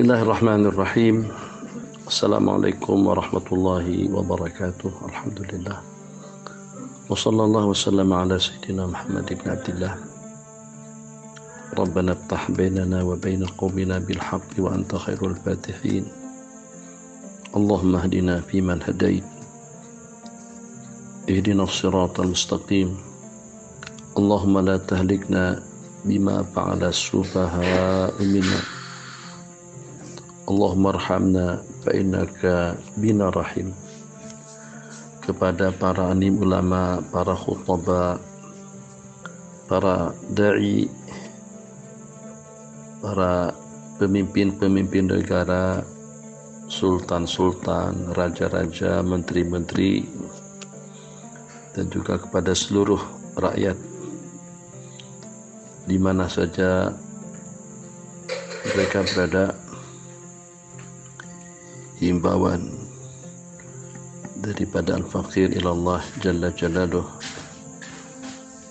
Bismillahirrahmanirrahim. Assalamualaikum warahmatullahi wabarakatuh. Alhamdulillah. Wa sallallahu wasallam ala sayyidina Muhammad ibn Abdillah. Rabbana iftah bainana wa baina qaumina bil haqqi wa anta khairul fatihin. Allahumma hdina fiman hadait. Ihdinas siratal mustaqim. Allahumma la tahlikna bima fa'ala as-sufaha'u minna. Allahumma arhamna fa'innaka bina rahim. Kepada para alim ulama, para khutbah, para da'i, para pemimpin-pemimpin negara, sultan-sultan, raja-raja, menteri-menteri, dan juga kepada seluruh rakyat di mana saja mereka berada. Himbauan daripada Al-Faqir ilallah Jalla Jalaluh,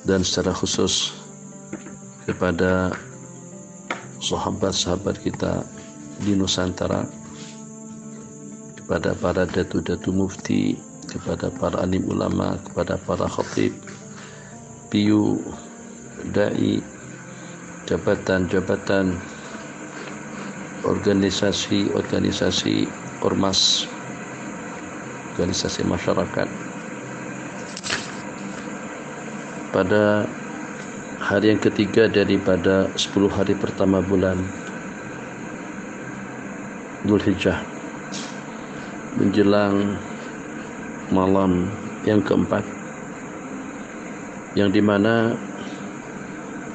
dan secara khusus kepada sahabat-sahabat kita di Nusantara, kepada para datu-datu mufti, kepada para alim ulama, kepada para khatib, piyu, da'i, jabatan-jabatan, organisasi ormas, organisasi masyarakat. Pada hari yang ketiga daripada 10 hari pertama bulan Dzulhijjah, menjelang malam yang keempat, yang dimana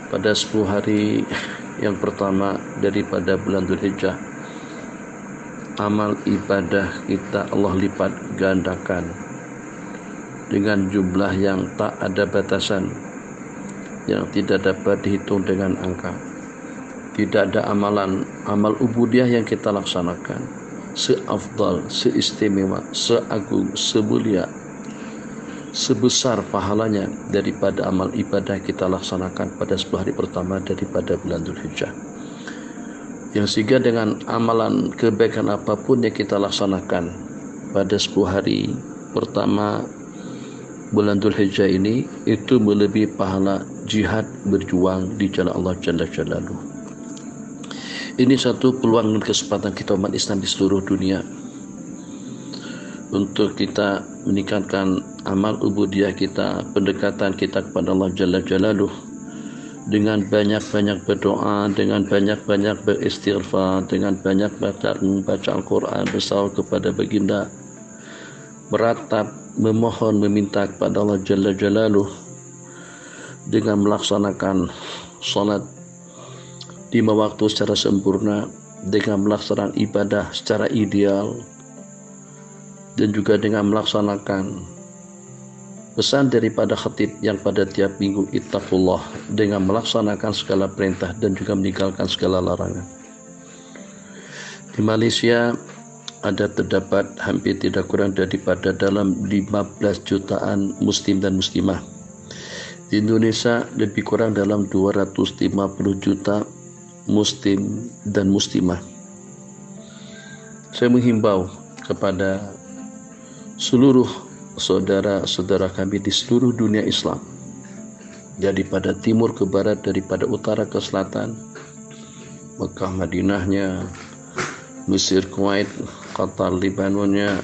pada 10 hari yang pertama daripada bulan Dzulhijjah, amal ibadah kita Allah lipat gandakan dengan jumlah yang tak ada batasan, yang tidak dapat dihitung dengan angka. Tidak ada amal ubudiyah yang kita laksanakan seafdal, seistimewa, seagung, semulia, sebesar pahalanya daripada amal ibadah kita laksanakan pada 10 hari pertama daripada bulan Dzulhijjah. Yang sehingga dengan amalan kebaikan apapun yang kita laksanakan pada 10 hari pertama bulan Dzulhijjah ini, itu melebihi pahala jihad berjuang di jalan Allah Jalla Jalaluh. Ini satu peluang dan kesempatan kita umat Islam di seluruh dunia untuk kita meningkatkan amal ubudiyah kita, pendekatan kita kepada Allah Jalla Jalaluh, dengan banyak-banyak berdoa, dengan banyak-banyak beristighfar, dengan banyak membaca Al-Quran, bersalawat kepada baginda, meratap, memohon, meminta kepada Allah Jalla Jalaluh, dengan melaksanakan salat 5 waktu secara sempurna, dengan melaksanakan ibadah secara ideal, dan juga dengan melaksanakan pesan daripada khatib yang pada tiap minggu, ittaqullah, dengan melaksanakan segala perintah dan juga meninggalkan segala larangan. Di Malaysia terdapat hampir tidak kurang daripada dalam 15 jutaan muslim dan muslimah. Di Indonesia lebih kurang dalam 250 juta muslim dan muslimah. Saya menghimbau kepada seluruh saudara-saudara kami di seluruh dunia Islam, daripada timur ke barat, daripada utara ke selatan, Mekah Madinahnya, Mesir Kuwait, Qatar Libanonnya,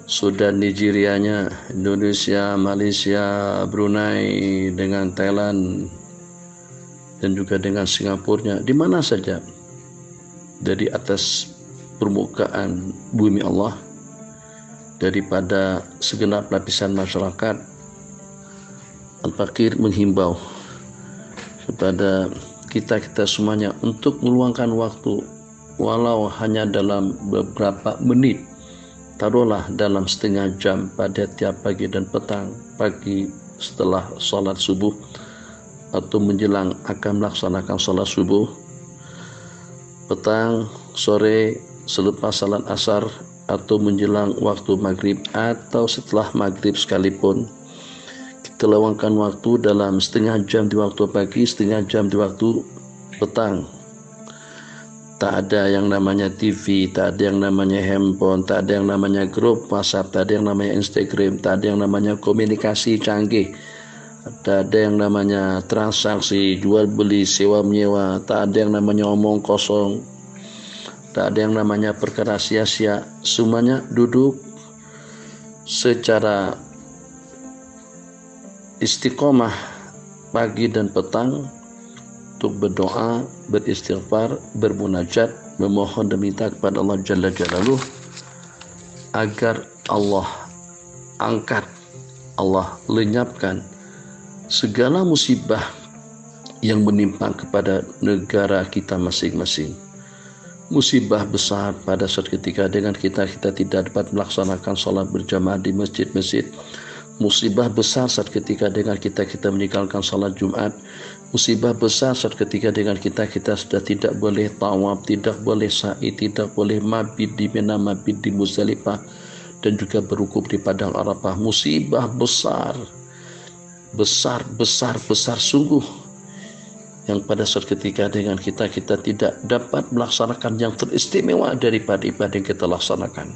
Sudan Nigerianya, Indonesia, Malaysia, Brunei, dengan Thailand, dan juga dengan Singapurnya, di mana saja dari atas permukaan bumi Allah, daripada segenap lapisan masyarakat, Al-Faqir menghimbau kepada kita semuanya untuk meluangkan waktu, walau hanya dalam beberapa menit, taruhlah dalam setengah jam pada tiap pagi dan petang, pagi setelah salat subuh atau menjelang akan melaksanakan salat subuh, petang, sore, selepas salat asar, atau menjelang waktu maghrib, atau setelah maghrib sekalipun, kita luangkan waktu dalam setengah jam di waktu pagi, setengah jam di waktu petang, tak ada yang namanya TV, tak ada yang namanya handphone, tak ada yang namanya grup WhatsApp, tak ada yang namanya Instagram, tak ada yang namanya komunikasi canggih, tak ada yang namanya transaksi jual beli sewa menyewa, tak ada yang namanya omong kosong, tak ada yang namanya perkara sia-sia. Semuanya duduk secara istiqomah pagi dan petang untuk berdoa, beristighfar, bermunajat, memohon dan minta kepada Allah Jalla Jalaluh agar Allah angkat, Allah lenyapkan segala musibah yang menimpa kepada negara kita masing-masing. Musibah besar pada saat ketika dengan kita tidak dapat melaksanakan salat berjamaah di masjid-masjid. Musibah besar saat ketika dengan kita meninggalkan salat Jumat. Musibah besar saat ketika dengan kita sudah tidak boleh tawaf, tidak boleh sa'i, tidak boleh mabit di Mina, mabit di Muzdalifah, dan juga berwukuf di Padang Arafah. Musibah besar sungguh yang pada saat ketika dengan kita tidak dapat melaksanakan yang teristimewa daripada ibadah yang kita laksanakan.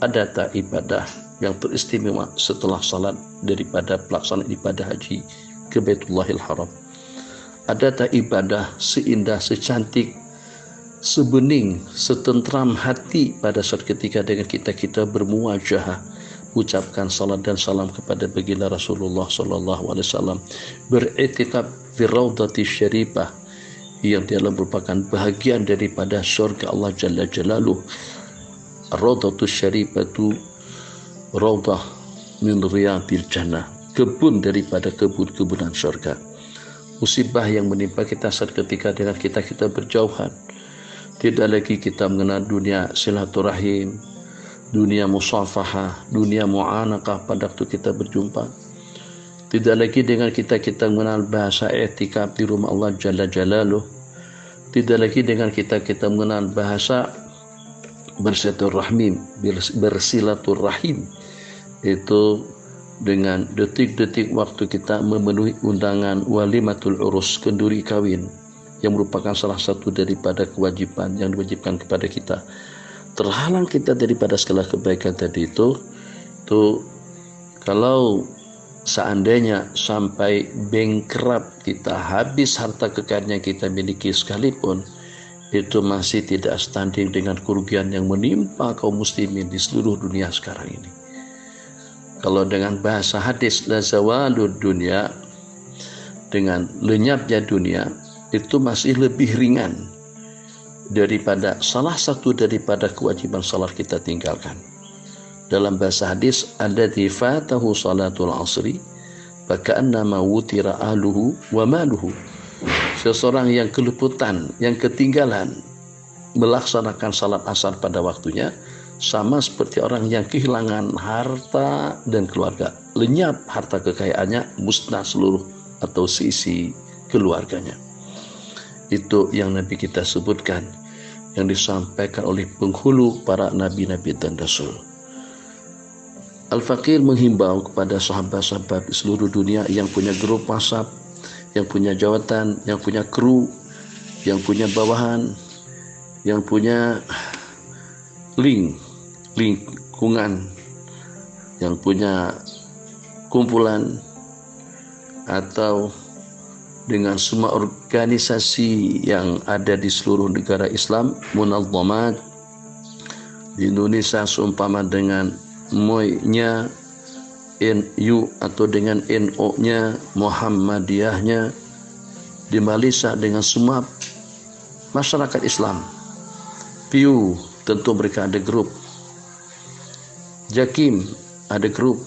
Ada tak ibadah yang teristimewa setelah salat daripada pelaksanaan ibadah haji ke Baitullahil Haram? Ada tak ibadah seindah, secantik, sebening, setentram hati pada saat ketika dengan kita bermuwajahah, ucapkan salat dan salam kepada baginda Rasulullah sallallahu alaihi wasallam, beriktikaf fi raudhati syarifah yang dia merupakan bahagian daripada surga Allah Jalla Jalaluh. Raudhatus syarifatu raudhah min riyadil jannah, kebun daripada kebun-kebunan surga. Musibah yang menimpa kita saat ketika dengan kita berjauhan, tidak lagi kita mengenal dunia silaturahim, dunia musafahah, dunia mu'anaqah pada waktu kita berjumpa. Tidak lagi dengan kita mengenal bahasa i'tikaf di rumah Allah Jalla Jalaluh. Tidak lagi dengan kita mengenal bahasa bersilaturahim, itu dengan detik-detik waktu kita memenuhi undangan walimatul urus, kenduri kawin, yang merupakan salah satu daripada kewajiban yang diwajibkan kepada kita. Terhalang kita daripada segala kebaikan tadi itu kalau seandainya sampai bankrupt kita, habis harta kekayaan yang kita miliki sekalipun, itu masih tidak standing dengan kerugian yang menimpa kaum muslimin di seluruh dunia sekarang ini. Kalau dengan bahasa hadis la zawalud dunya, dengan lenyapnya dunia, itu masih lebih ringan daripada salah satu daripada kewajiban salat kita tinggalkan. Dalam bahasa hadis, alladzi fatahu salatul asri faka'annama wutira ahluhu wa maluhu. Seseorang yang keleputan, yang ketinggalan melaksanakan salat asar pada waktunya, sama seperti orang yang kehilangan harta dan keluarga. Lenyap harta kekayaannya, musnah seluruh atau sisi keluarganya. Itu yang Nabi kita sebutkan, yang disampaikan oleh penghulu para nabi-nabi dan rasul. Al-Faqir menghimbau kepada sahabat-sahabat di seluruh dunia yang punya grup WhatsApp, yang punya jawatan, yang punya kru, yang punya bawahan, yang punya lingkungan, yang punya kumpulan, atau dengan semua organisasi yang ada di seluruh negara Islam, munazzamat di Indonesia seumpama dengan MOI-nya, NU atau dengan NO-nya, Muhammadiyahnya, di Malaysia dengan semua masyarakat Islam. PIU tentu mereka ada grup, Jakim ada grup,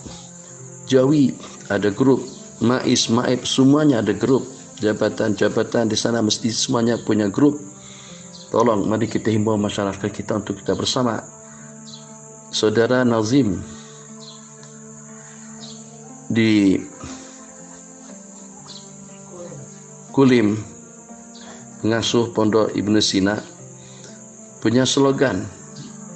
Jawi ada grup, MAIS, MAIB semuanya ada grup, jabatan-jabatan di sana mesti semuanya punya grup. Tolong mari kita himbau masyarakat kita untuk kita bersama. Saudara Nazim di Kulim, pengasuh Pondok Ibnu Sina, punya slogan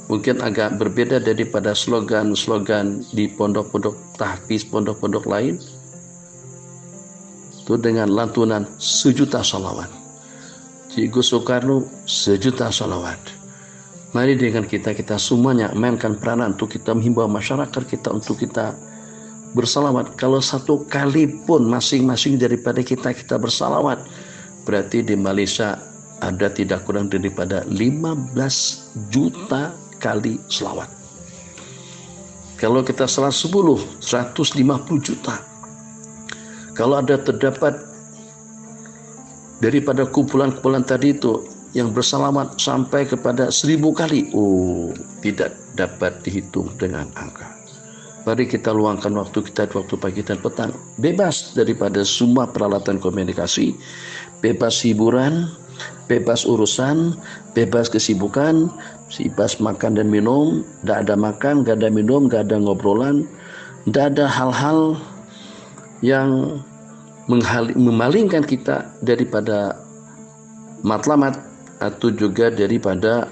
mungkin agak berbeda daripada slogan-slogan di pondok-pondok tahfiz, pondok-pondok lain. Itu dengan lantunan 1.000.000 salawat. Cikgu Soekarno 1.000.000 salawat. Mari dengan kita semuanya mainkan peranan untuk kita menghimbau masyarakat kita untuk kita bersalawat. Kalau satu kali pun masing-masing daripada kita bersalawat, berarti di Malaysia ada tidak kurang daripada 15 juta kali salawat. Kalau kita salah 10, 150 juta. Kalau ada terdapat daripada kumpulan-kumpulan tadi itu yang bersalawat sampai kepada 1.000 kali, tidak dapat dihitung dengan angka. Mari kita luangkan waktu kita di waktu pagi dan petang, bebas daripada semua peralatan komunikasi, bebas hiburan, bebas urusan, bebas kesibukan, bebas makan dan minum. Tidak ada makan, tidak ada minum, tidak ada ngobrolan, tidak ada hal-hal yang memalingkan kita daripada matlamat atau juga daripada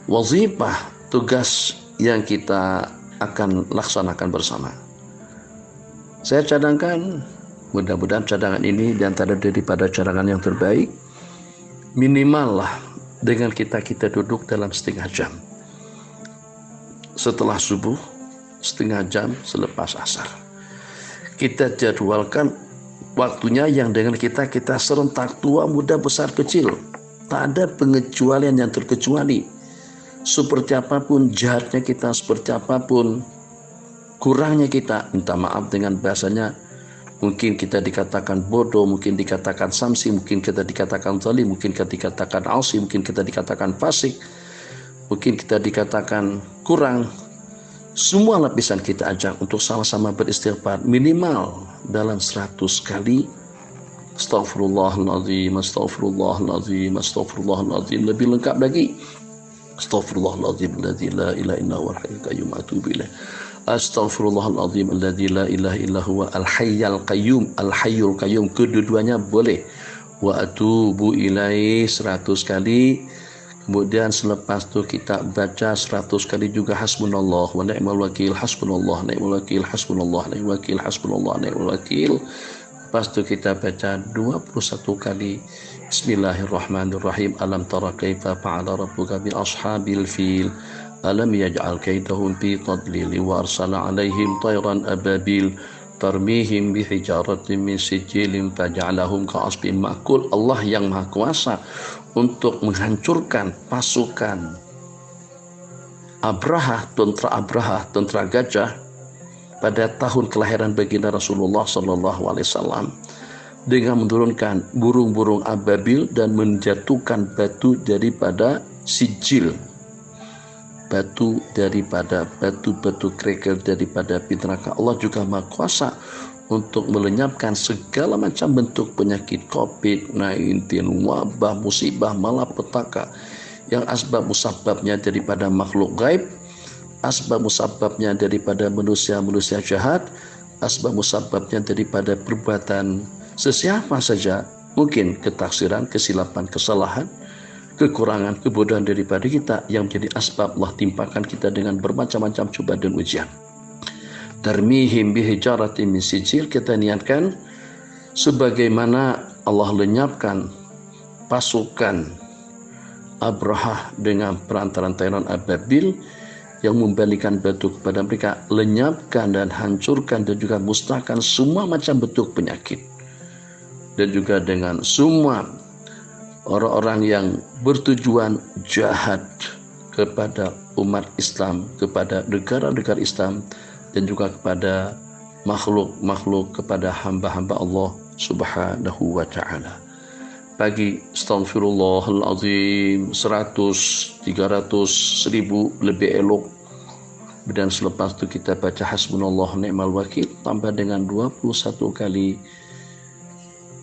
wazifah tugas yang kita akan laksanakan bersama. Saya cadangkan, mudah-mudahan cadangan ini diantara daripada cadangan yang terbaik. Minimal lah dengan kita duduk dalam setengah jam setelah subuh, setengah jam selepas asar. Kita jadwalkan waktunya yang dengan kita serentak, tua, muda, besar, kecil. Tak ada pengecualian yang terkecuali. Seperti apapun jahatnya kita, seperti apapun kurangnya kita, minta maaf dengan bahasanya. Mungkin kita dikatakan bodoh, mungkin dikatakan samsi, mungkin kita dikatakan zalim, mungkin kita dikatakan asi, mungkin kita dikatakan fasik, mungkin kita dikatakan kurang. Semua lapisan kita ajak untuk sama-sama beristighfar minimal dalam 100 kali. Astaghfirullahaladzim, astaghfirullahaladzim, astaghfirullahaladzim. Lebih lengkap lagi, astaghfirullahaladzim alladzi la ilaha illa huwal hayyul qayyum atubu ilaih. Astaghfirullahaladzim alladzi la ilaha illa huwa al-hayyul qayyum. Al-hayyul qayyum, kedua-duanya boleh. Wa atubu ilaih 100 kali. Kemudian selepas itu kita baca 100 kali juga hasbunallah wa ni'mal wakil, hasbunallah ni'mal wakil, hasbunallah ni'mal wakil, hasbunallah ni'mal wakil. Lepas itu kita baca 21 kali Bismillahirrahmanirrahim. Alam tara kaifa fa'ala rabbuka bi ashabil fil alam yaj'al kaidahum fi tadlil wa arsala 'alaihim tayran ababil tarmihim bi hijaratin min sijilin faj'alahum ka'asbin ma'kul. Allah yang Maha Kuasa untuk menghancurkan pasukan Abraha, tentara gajah pada tahun kelahiran baginda Rasulullah SAW dengan menurunkan burung-burung ababil dan menjatuhkan batu daripada sijil, batu kerikil daripada api neraka. Allah juga Maha Kuasa untuk melenyapkan segala macam bentuk penyakit COVID-19, wabah, musibah, malapetaka yang asbab musababnya daripada makhluk gaib, asbab musababnya daripada manusia-manusia jahat, asbab musababnya daripada perbuatan sesiapa saja, mungkin ketaksiran, kesilapan, kesalahan, kekurangan, kebodohan daripada kita yang menjadi asbab Allah timpakan kita dengan bermacam-macam cobaan dan ujian. Tarmihim bihijaratin min sijil, kita niatkan sebagaimana Allah lenyapkan pasukan Abraha dengan perantaran tayran ababil yang membalikan batu kepada mereka, lenyapkan dan hancurkan dan juga musnahkan semua macam bentuk penyakit, dan juga dengan semua orang-orang yang bertujuan jahat kepada umat Islam, kepada negara-negara Islam, dan juga kepada makhluk-makhluk, kepada hamba-hamba Allah Subhanahu wa ta'ala. Pagi astaghfirullahalazim 100, 300, 1000 lebih elok. Dan selepas itu kita baca hasbunallah ni'mal wakil tambah dengan 21 kali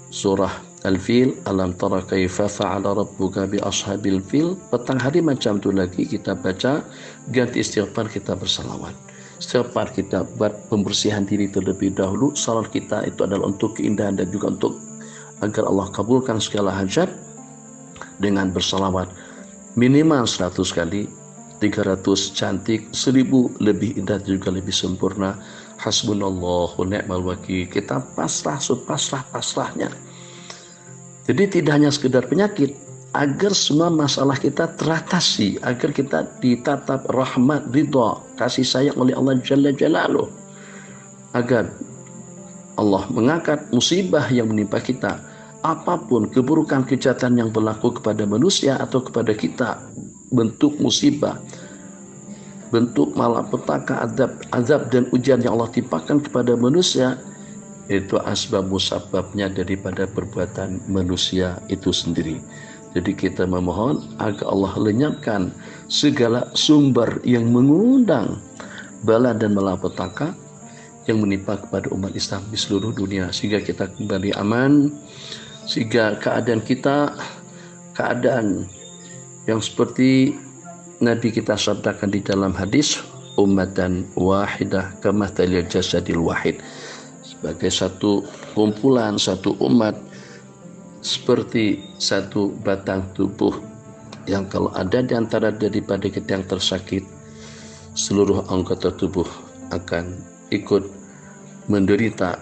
surah Al-Fil, alam tara kaifa fa'ala rabbuka bi ashabil fil. Petang hari macam tu lagi kita baca, ganti istighfar, kita bersalawat. Setiap kita buat pembersihan diri terlebih dahulu. Salat kita itu adalah untuk keindahan dan juga untuk agar Allah kabulkan segala hajat. Dengan bersalawat minimal 100 kali, 300 cantik, 1000 lebih indah juga lebih sempurna. Hasbunallah wa ni'mal wakil. Kita pasrah sepasrah-pasrahnya. Jadi tidak hanya sekedar penyakit, agar semua masalah kita teratasi, agar kita ditatap rahmat, ridha, kasih sayang oleh Allah Jalla Jalaluh, agar Allah mengangkat musibah yang menimpa kita, apapun keburukan kejahatan yang berlaku kepada manusia atau kepada kita, bentuk musibah, bentuk malapetaka, azab dan ujian yang Allah timpakan kepada manusia, itu asbab musababnya daripada perbuatan manusia itu sendiri. Jadi kita memohon agar Allah lenyapkan segala sumber yang mengundang bala dan malapetaka yang menimpa kepada umat Islam di seluruh dunia, sehingga kita kembali aman, sehingga keadaan kita keadaan yang seperti Nabi kita sabdakan di dalam hadis, ummatan wahidah kamathalil jasadil wahid, sebagai satu kumpulan, satu umat seperti satu batang tubuh yang kalau ada di antara daripada kita yang tersakit, seluruh anggota tubuh akan ikut menderita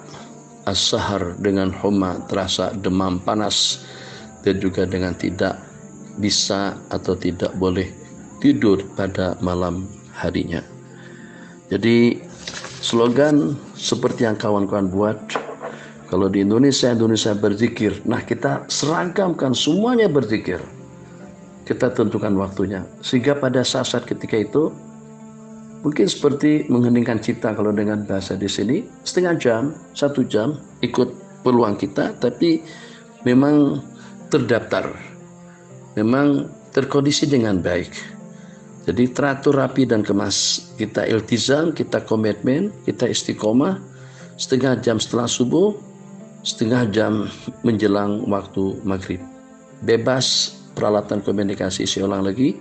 as-sahar dengan homa, terasa demam panas, dan juga dengan tidak bisa atau tidak boleh tidur pada malam harinya. Jadi slogan seperti yang kawan-kawan buat, kalau di Indonesia berzikir, nah kita seragamkan semuanya berzikir, kita tentukan waktunya, sehingga pada saat ketika itu mungkin seperti mengheningkan cipta, kalau dengan bahasa di sini setengah jam, 1 jam ikut peluang kita, tapi memang terdaftar, memang terkondisi dengan baik. Jadi teratur rapi dan kemas, kita iltizam, kita komitmen, kita istiqomah, setengah jam setelah subuh, setengah jam menjelang waktu maghrib. Bebas peralatan komunikasi, saya ulang lagi,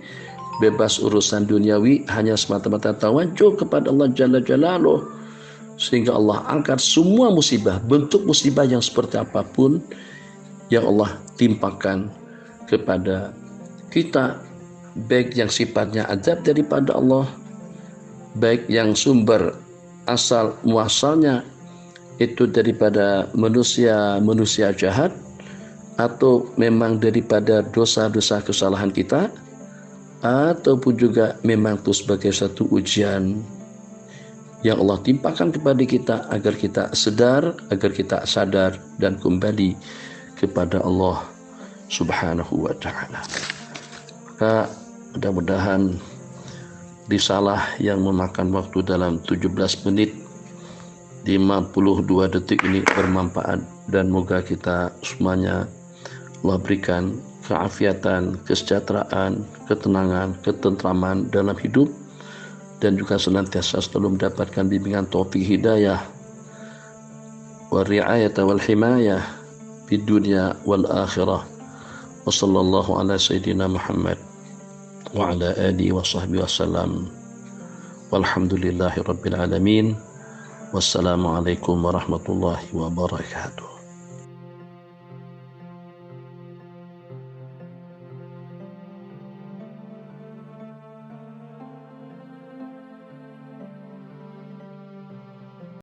bebas urusan duniawi, hanya semata-mata tawajuh kepada Allah Jalla Jalaluh, sehingga Allah angkat semua musibah, bentuk musibah yang seperti apapun yang Allah timpakan kepada kita, baik yang sifatnya azab daripada Allah, baik yang sumber asal muasalnya itu daripada manusia jahat, atau memang daripada dosa-dosa kesalahan kita, ataupun juga memang itu sebagai satu ujian yang Allah timpakan kepada kita agar kita agar kita sadar dan kembali kepada Allah Subhanahu wa ta'ala. Maka mudah-mudahan risalah yang memakan waktu dalam 17 menit 52 detik ini bermanfaat, dan moga kita semuanya Allah berikan keafiatan, kesejahteraan, ketenangan, ketentraman dalam hidup, dan juga senantiasa selalu mendapatkan bimbingan taufik hidayah wa riayata wal himayah di dunia wal akhirah. Wa sallallahu ala sayyidina Muhammad wa ala alihi wa sahbihi wasallam. Walhamdulillahi rabbil alamin. Wassalamualaikum warahmatullahi wabarakatuh.